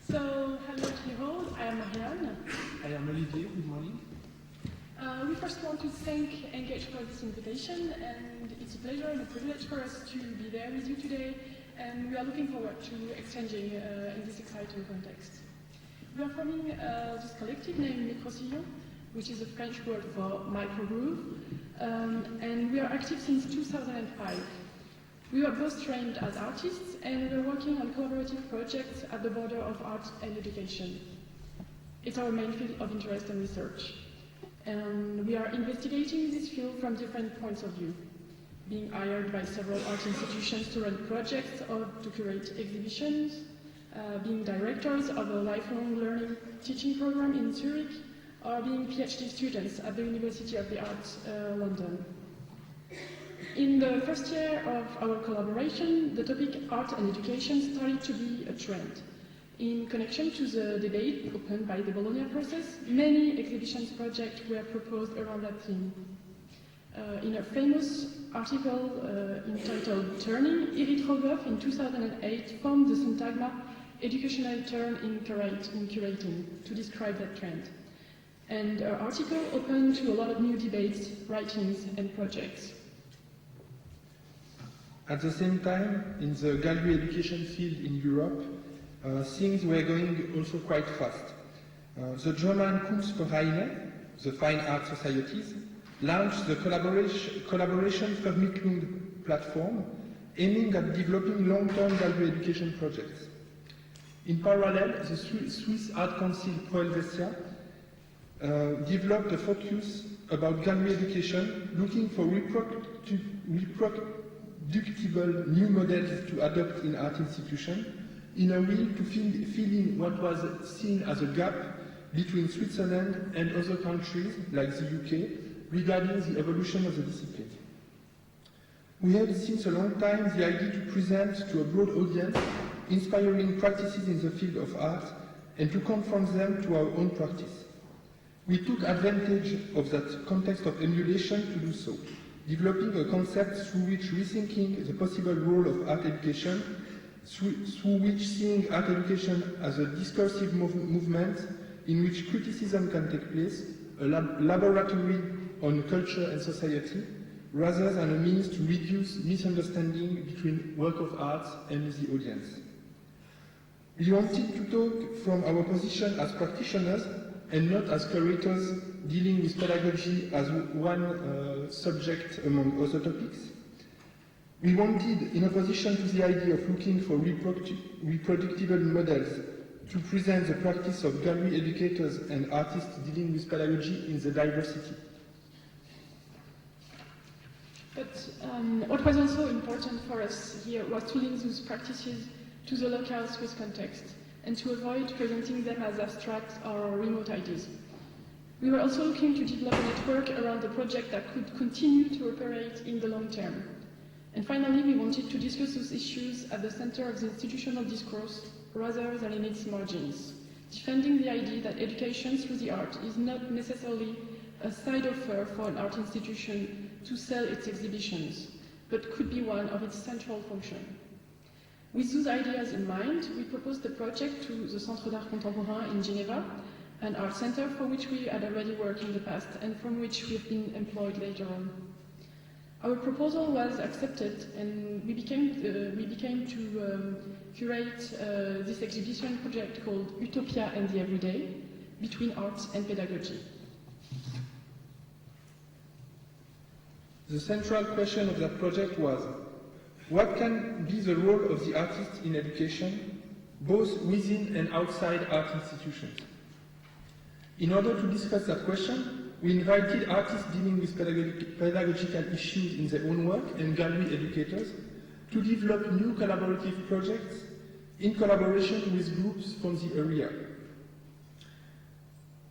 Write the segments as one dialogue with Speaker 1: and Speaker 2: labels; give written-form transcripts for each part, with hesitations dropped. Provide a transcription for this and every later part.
Speaker 1: So, hello to you all. I am Marianne.
Speaker 2: I am Olivier. Good morning.
Speaker 1: We first want to thank Engage for this invitation, and it's a pleasure and a privilege for us to be there with you today, and we are looking forward to exchanging in this exciting context. We are forming this collective named microsillons, which is a French word for microgroove, and we are active since 2005. We were both trained as artists, and we're working on collaborative projects at the border of art and education. It's our main field of interest and research. And we are investigating this field from different points of view, being hired by several art institutions to run projects or to curate exhibitions, being directors of a lifelong learning teaching program in Zurich, or being PhD students at the University of the Arts, London. In the first year of our collaboration, the topic art and education started to be a trend. In connection to the debate opened by the Bologna process, many exhibitions projects were proposed around that theme. In a famous article entitled Turning, Irit Rogoff in 2008 formed the syntagma educational turn in curating to describe that trend. And her article opened to a lot of new debates, writings, and projects.
Speaker 2: At the same time, in the gallery education field in Europe, things were going also quite fast. The German Kunstvereine, the Fine Art Societies, launched the collaboration Vermittlung platform, aiming at developing long-term gallery education projects. In parallel, the Swiss Art Council Pro Helvetia developed a focus about gallery education, looking for reproducible new models to adopt in art institutions, in a way to fill in what was seen as a gap between Switzerland and other countries, like the UK, regarding the evolution of the discipline. We had since a long time the idea to present to a broad audience inspiring practices in the field of art and to confront them to our own practice. We took advantage of that context of emulation to do so, developing a concept through which rethinking the possible role of art education, through which seeing art education as a discursive movement in which criticism can take place, a laboratory on culture and society, rather than a means to reduce misunderstanding between work of art and the audience. We wanted to talk from our position as practitioners and not as curators dealing with pedagogy as one subject among other topics. We wanted, in opposition to the idea of looking for reproducible models, to present the practice of gallery educators and artists dealing with pedagogy in the diversity.
Speaker 1: But what was also important for us here was to link those practices to the local Swiss context and to avoid presenting them as abstract or remote ideas. We were also looking to develop a network around the project that could continue to operate in the long term. And finally, we wanted to discuss those issues at the center of the institutional discourse rather than in its margins, defending the idea that education through the art is not necessarily a side offer for an art institution to sell its exhibitions, but could be one of its central functions. With those ideas in mind, we proposed the project to the Centre d'Art Contemporain in Geneva, an art center for which we had already worked in the past and from which we've been employed later on. Our proposal was accepted, and we became to curate this exhibition project called Utopia and the Everyday, between art and pedagogy.
Speaker 2: The central question of that project was, what can be the role of the artist in education, both within and outside art institutions? In order to discuss that question, we invited artists dealing with pedagogical issues in their own work and gallery educators to develop new collaborative projects in collaboration with groups from the area.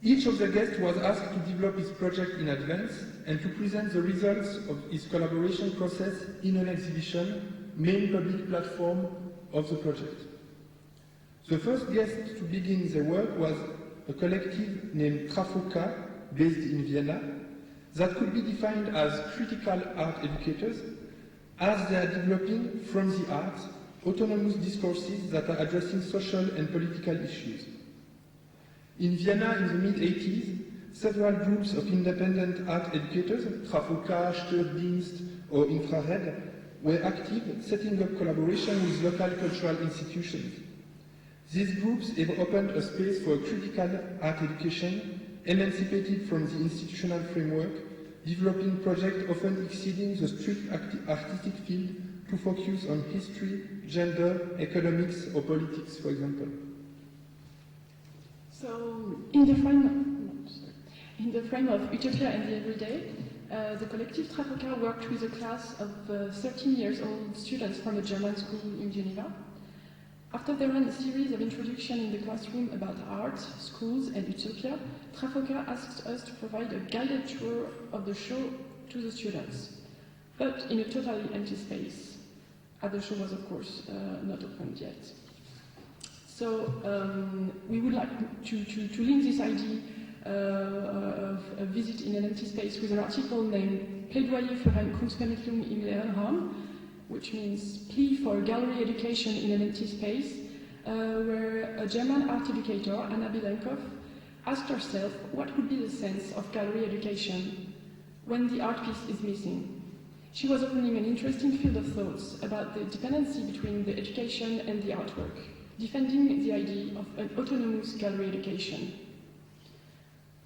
Speaker 2: Each of the guests was asked to develop his project in advance and to present the results of his collaboration process in an exhibition, main public platform of the project. The first guest to begin the work was a collective named Trafoka, based in Vienna, that could be defined as critical art educators, as they are developing from the art autonomous discourses that are addressing social and political issues. In Vienna in the mid-80s, several groups of independent art educators, Trafoka, Stördienst, or Infrared, were active, setting up collaboration with local cultural institutions. These groups have opened a space for critical art education, emancipated from the institutional framework, developing projects often exceeding the strict artistic field to focus on history, gender, economics, or politics, for example.
Speaker 1: So, in the frame of Utopia and the Everyday, the collective Trafoka worked with a class of 13-year-old students from a German school in Geneva. After they ran a series of introductions in the classroom about art, schools, and Utopia, Trafoka asked us to provide a guided tour of the show to the students, but in a totally empty space, as the show was, of course, not opened yet. So we would like to link this idea of a visit in an empty space with an article named Plädoyer für eine Kunstvermittlung im leeren Raum, which means plea for gallery education in an empty space, where a German art educator, Anna Bilenkov, asked herself what would be the sense of gallery education when the art piece is missing. She was opening an interesting field of thoughts about the dependency between the education and the artwork, defending the idea of an autonomous gallery education.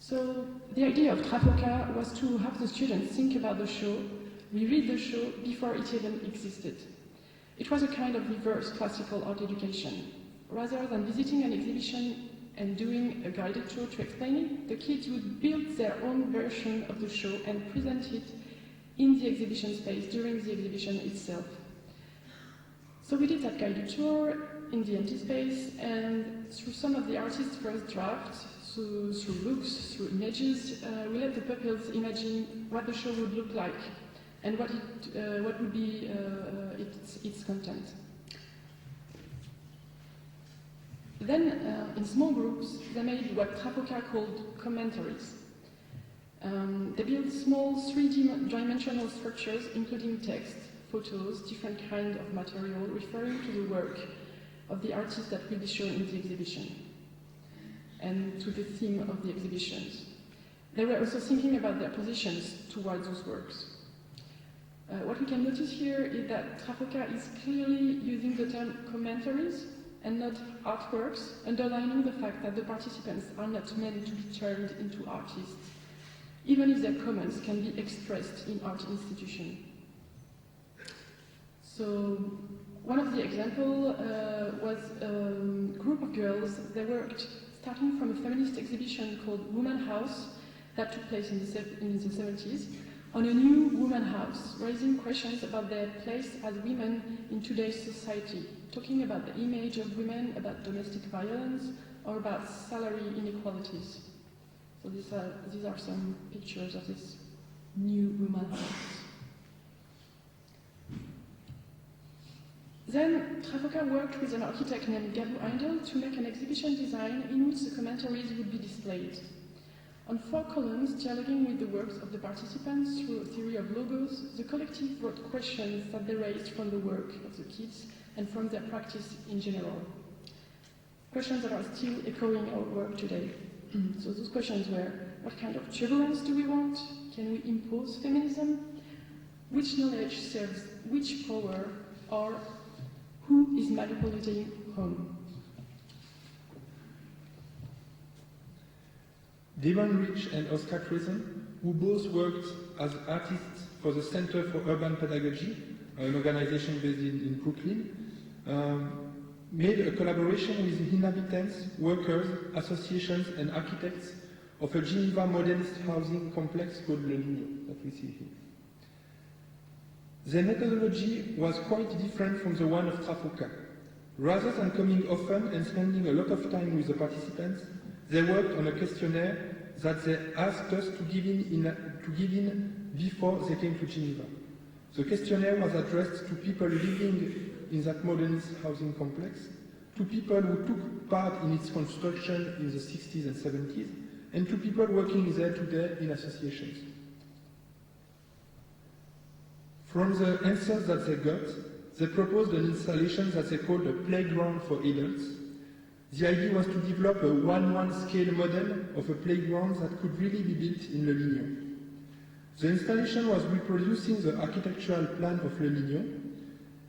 Speaker 1: So the idea of Trafoka was to have the students think about the show, reread the show before it even existed. It was a kind of reverse classical art education. Rather than visiting an exhibition and doing a guided tour to explain it, the kids would build their own version of the show and present it in the exhibition space during the exhibition itself. So we did that guided tour in the empty space, and through some of the artists' first drafts, through books, through images, we let the pupils imagine what the show would look like and what would be its content. Then, in small groups, they made what Trafoka called commentaries. They built small three-dimensional structures, including text, photos, different kinds of material, referring to the work of the artist that will be shown in the exhibition, and to the theme of the exhibitions. They were also thinking about their positions towards those works. What we can notice here is that Trafoka is clearly using the term commentaries and not artworks, underlining the fact that the participants are not meant to be turned into artists, even if their comments can be expressed in art institutions. So, one of the examples was a group of girls. They worked starting from a feminist exhibition called Woman House that took place in the 70s, on a new woman house, raising questions about their place as women in today's society, talking about the image of women, about domestic violence, or about salary inequalities. So these are some pictures of this new woman house. Then Trafoka worked with an architect named Gabu Eindel to make an exhibition design in which the commentaries would be displayed. On 4 columns, dialoguing with the works of the participants through a theory of logos, the collective wrote questions that they raised from the work of the kids and from their practice in general. Questions that are still echoing our work today. So those questions were, what kind of turbulence do we want? Can we impose feminism? Which knowledge serves which power? Or who is manipulating whom?
Speaker 2: Damon Rich and Oscar Cresen, who both worked as artists for the Center for Urban Pedagogy, an organization based in Brooklyn, made a collaboration with inhabitants, workers, associations, and architects of a Geneva modernist housing complex called Le Ligno, that we see here. Their methodology was quite different from the one of Trafoka. Rather than coming often and spending a lot of time with the participants, they worked on a questionnaire that they asked us to give in before they came to Geneva. The questionnaire was addressed to people living in that modernist housing complex, to people who took part in its construction in the 60s and 70s, and to people working there today in associations. From the answers that they got, they proposed an installation that they called a playground for adults. The idea was to develop a 1:1 scale model of a playground that could really be built in Le Lignon. The installation was reproducing the architectural plan of Le Lignon,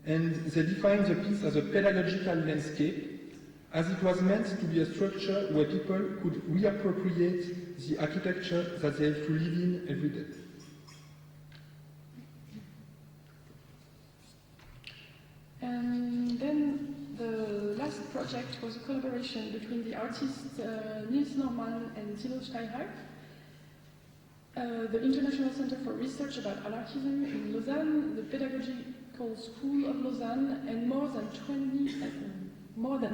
Speaker 2: and they defined the piece as a pedagogical landscape, as it was meant to be a structure where people could reappropriate the architecture that they have to live in every day.
Speaker 1: And then the last project was a collaboration between the artists Nils Norman and Thilo Steinheim, the International Center for Research about Anarchism in Lausanne, the Pedagogical School of Lausanne, and more than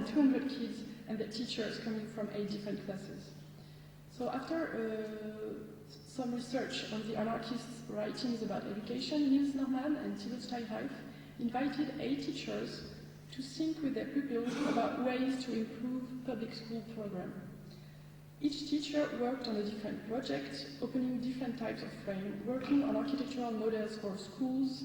Speaker 1: 200 kids and their teachers coming from 8 different classes. So after some research on the anarchists' writings about education, Nils Norman and Thilo Steinheim invited 8 teachers to think with their pupils about ways to improve public school program. Each teacher worked on a different project, opening different types of frame, working on architectural models for schools,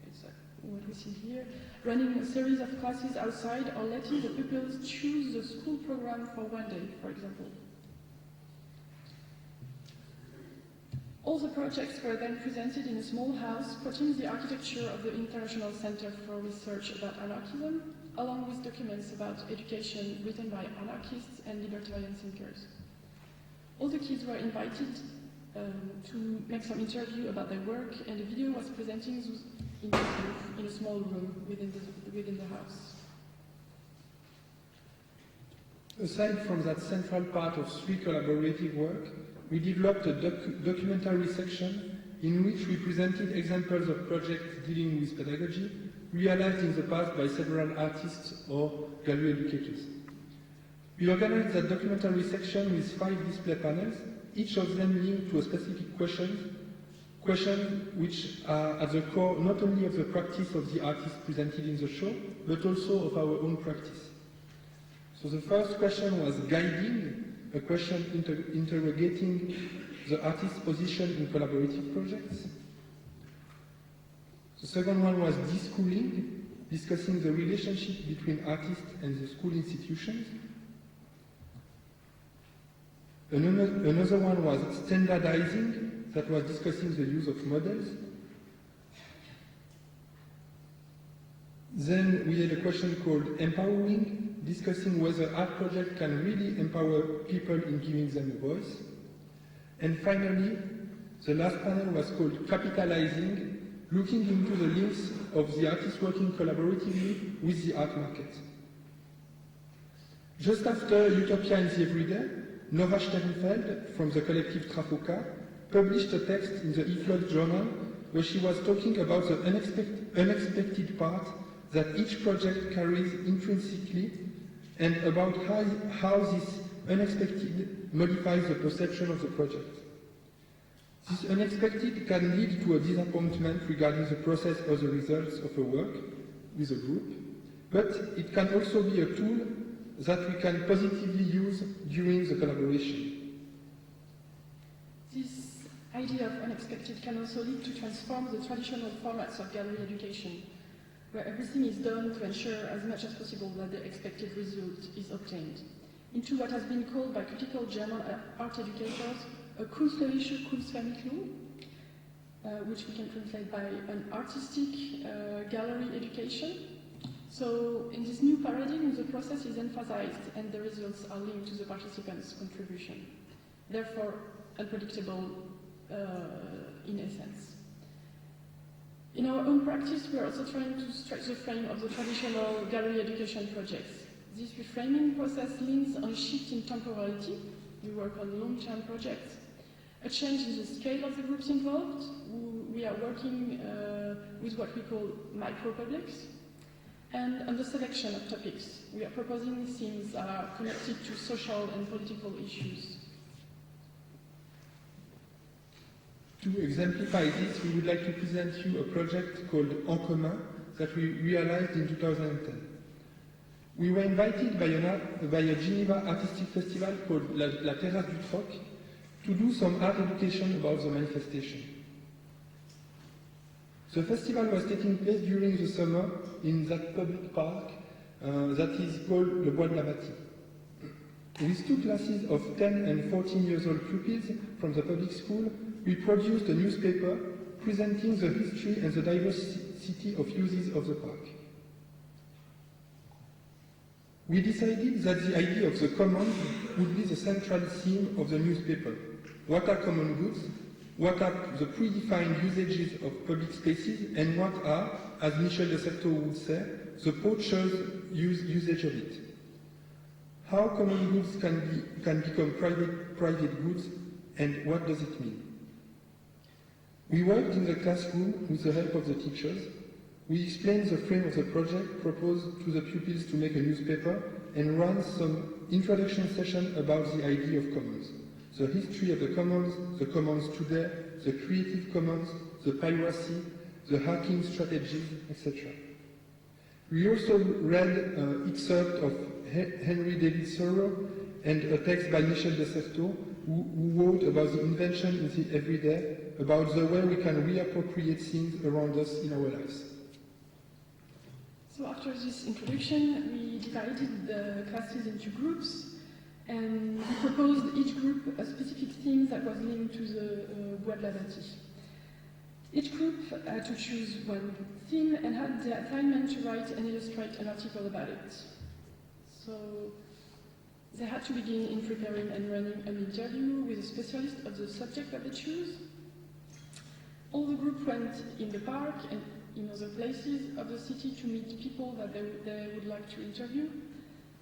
Speaker 1: it's what we see here, running a series of classes outside, or letting the pupils choose the school program for one day, for example. All the projects were then presented in a small house, quoting the architecture of the International Center for Research about Anarchism, along with documents about education written by anarchists and libertarian thinkers. All the kids were invited to make some interview about their work, and a video was presenting those interviews in a small room within the house.
Speaker 2: Aside from that central part of 3 collaborative work, we developed a documentary section in which we presented examples of projects dealing with pedagogy realized in the past by several artists or gallery educators. We organized that documentary section with 5 display panels, each of them linked to a specific questions which are at the core not only of the practice of the artists presented in the show, but also of our own practice. So the first question was guiding, a question interrogating the artist's position in collaborative projects. The second one was deschooling, discussing the relationship between artists and the school institutions. Another one was standardizing, that was discussing the use of models. Then we had a question called empowering, discussing whether art project can really empower people in giving them a voice. And finally, the last panel was called capitalizing, looking into the links of the artists working collaboratively with the art market. Just after Utopia and the Everyday, Nora Sternfeld from the collective Trafoka published a text in the eFloat journal where she was talking about the unexpected part that each project carries intrinsically, and about how this unexpected modifies the perception of the project. This unexpected can lead to a disappointment regarding the process or the results of a work with a group, but it can also be a tool that we can positively use during the collaboration.
Speaker 1: This idea of unexpected can also lead to transform the traditional formats of gallery education, where everything is done to ensure as much as possible that the expected result is obtained, into what has been called by critical German art educators a künstlerische Kunstvermittlung, which we can translate by an artistic gallery education. So in this new paradigm, the process is emphasized and the results are linked to the participants' contribution, therefore unpredictable in essence. In our own practice, we are also trying to stretch the frame of the traditional gallery education projects. This reframing process leans on a shift in temporality. We work on long-term projects. A change in the scale of the groups involved. We are working with what we call micro-publics. And on the selection of topics, we are proposing themes that are connected to social and political issues.
Speaker 2: To exemplify this, we would like to present you a project called En Commun that we realized in 2010. We were invited by a Geneva artistic festival called La Terrasse du Troc to do some art education about the manifestation. The festival was taking place during the summer in that public park that is called the Bois de la Bâtie. With 2 classes of 10 and 14 years old pupils from the public school, we produced a newspaper presenting the history and the diversity of uses of the park. We decided that the idea of the commons would be the central theme of the newspaper. What are common goods? What are the predefined usages of public spaces? And what are, as Michel de Certeau would say, the poacher's usage of it? How common goods can become private goods, and what does it mean? We worked in the classroom with the help of the teachers. We explained the frame of the project, proposed to the pupils to make a newspaper, and ran some introduction session about the idea of commons. The history of the commons today, the creative commons, the piracy, the hacking strategies, etc. We also read excerpt of Henry David Thoreau and a text by Michel de Certeau, who wrote about the invention in the everyday, about the way we can reappropriate things around us in our lives.
Speaker 1: So after this introduction, we divided the classes into groups, and we proposed each group a specific theme that was linked to the Bois de la Bâtie. Each group had to choose one theme and had the assignment to write and illustrate an article about it. So they had to begin in preparing and running an interview with a specialist of the subject that they choose. All the group went in the park and in other places of the city to meet people that they would like to interview.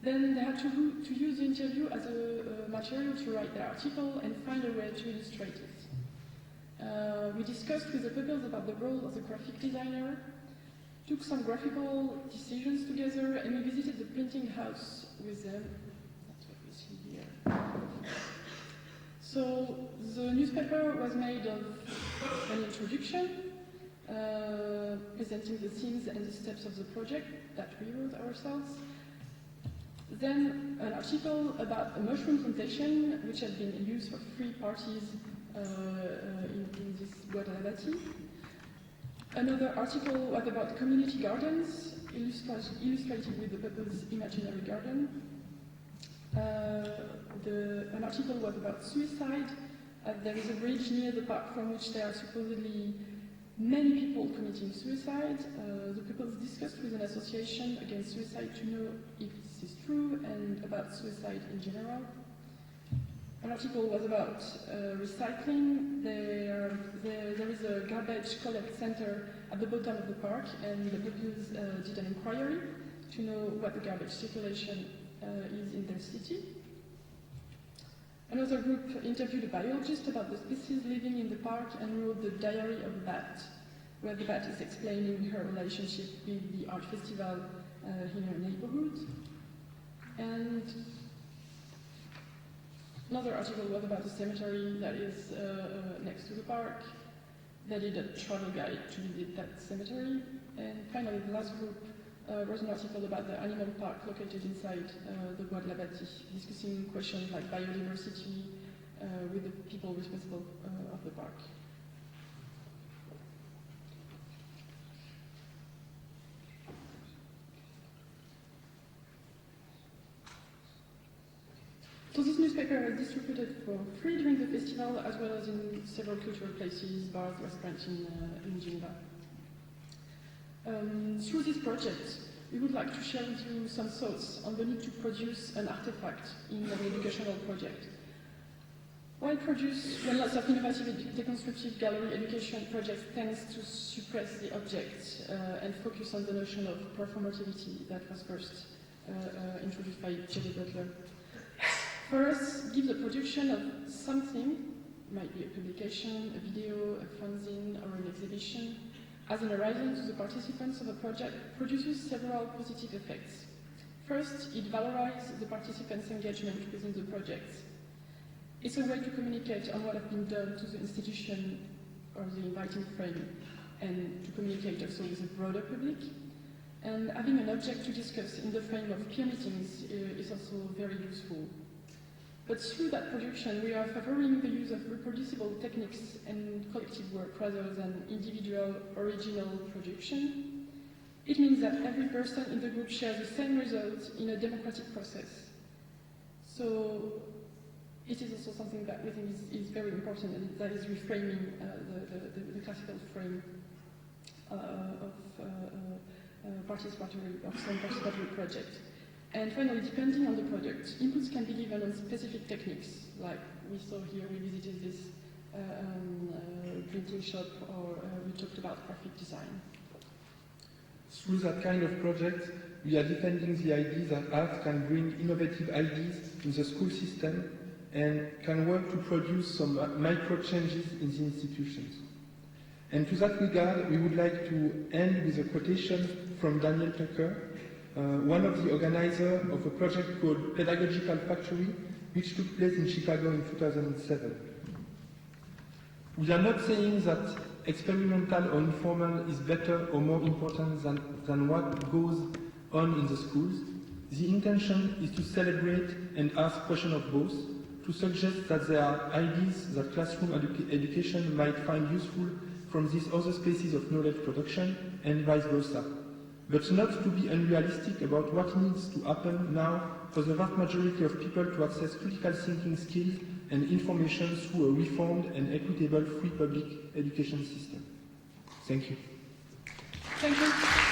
Speaker 1: Then they had to use the interview as a material to write their article and find a way to illustrate it. We discussed with the pupils about the role of the graphic designer, took some graphical decisions together, and we visited the printing house with them. That's what we see here. So the newspaper was made of an introduction, presenting the themes and the steps of the project that we wrote ourselves. Then an article about a mushroom plantation, which had been used for 3 parties in this Bois de la Bâtie. Another article was about community gardens, illustrated with the pupils' imaginary garden. An article was about suicide. There is a bridge near the park from which there are supposedly many people committing suicide. The pupils discussed with an association against suicide to know if this is true and about suicide in general. An article was about recycling. There is a garbage collect center at the bottom of the park, and the pupils did an inquiry to know what the garbage circulation is in their city. Another group interviewed a biologist about the species living in the park and wrote the diary of a bat, where the bat is explaining her relationship with the art festival in her neighborhood. And another article was about the cemetery that is next to the park. They did a travel guide to visit that cemetery. And finally, the last group wrote an article about the animal park located inside the Bois de la Bâtie, discussing questions like biodiversity with the people responsible of the park. So this newspaper was distributed for free during the festival, as well as in several cultural places, bars, restaurants in Geneva. Through this project, we would like to share with you some thoughts on the need to produce an artifact in an educational project. Why produce when lots of innovative deconstructive gallery education projects tends to suppress the object and focus on the notion of performativity that was first introduced by J.D. Butler? For us, give the production of something, might be a publication, a video, a fanzine, or an exhibition, as an horizon to the participants of a project produces several positive effects. First, it valorizes the participants' engagement within the project. It's a way to communicate on what has been done to the institution or the inviting frame, and to communicate also with the broader public. And having an object to discuss in the frame of peer meetings is also very useful. But through that production, we are favoring the use of reproducible techniques and collective work rather than individual original production. It means that every person in the group shares the same results in a democratic process. So it is also something that we think is very important, and that is reframing the classical frame of some participatory project. And finally, depending on the project, inputs can be given on specific techniques, like we saw here, we visited this printing shop, or we talked about graphic design.
Speaker 2: Through that kind of project, we are defending the idea that art can bring innovative ideas in the school system and can work to produce some micro changes in the institutions. And to that regard, we would like to end with a quotation from Daniel Tucker, one of the organizers of a project called Pedagogical Factory, which took place in Chicago in 2007. We are not saying that experimental or informal is better or more important than what goes on in the schools. The intention is to celebrate and ask questions of both, to suggest that there are ideas that classroom education might find useful from these other spaces of knowledge production, and vice versa, but not to be unrealistic about what needs to happen now for the vast majority of people to access critical thinking skills and information through a reformed and equitable free public education system. Thank you.
Speaker 1: Thank you.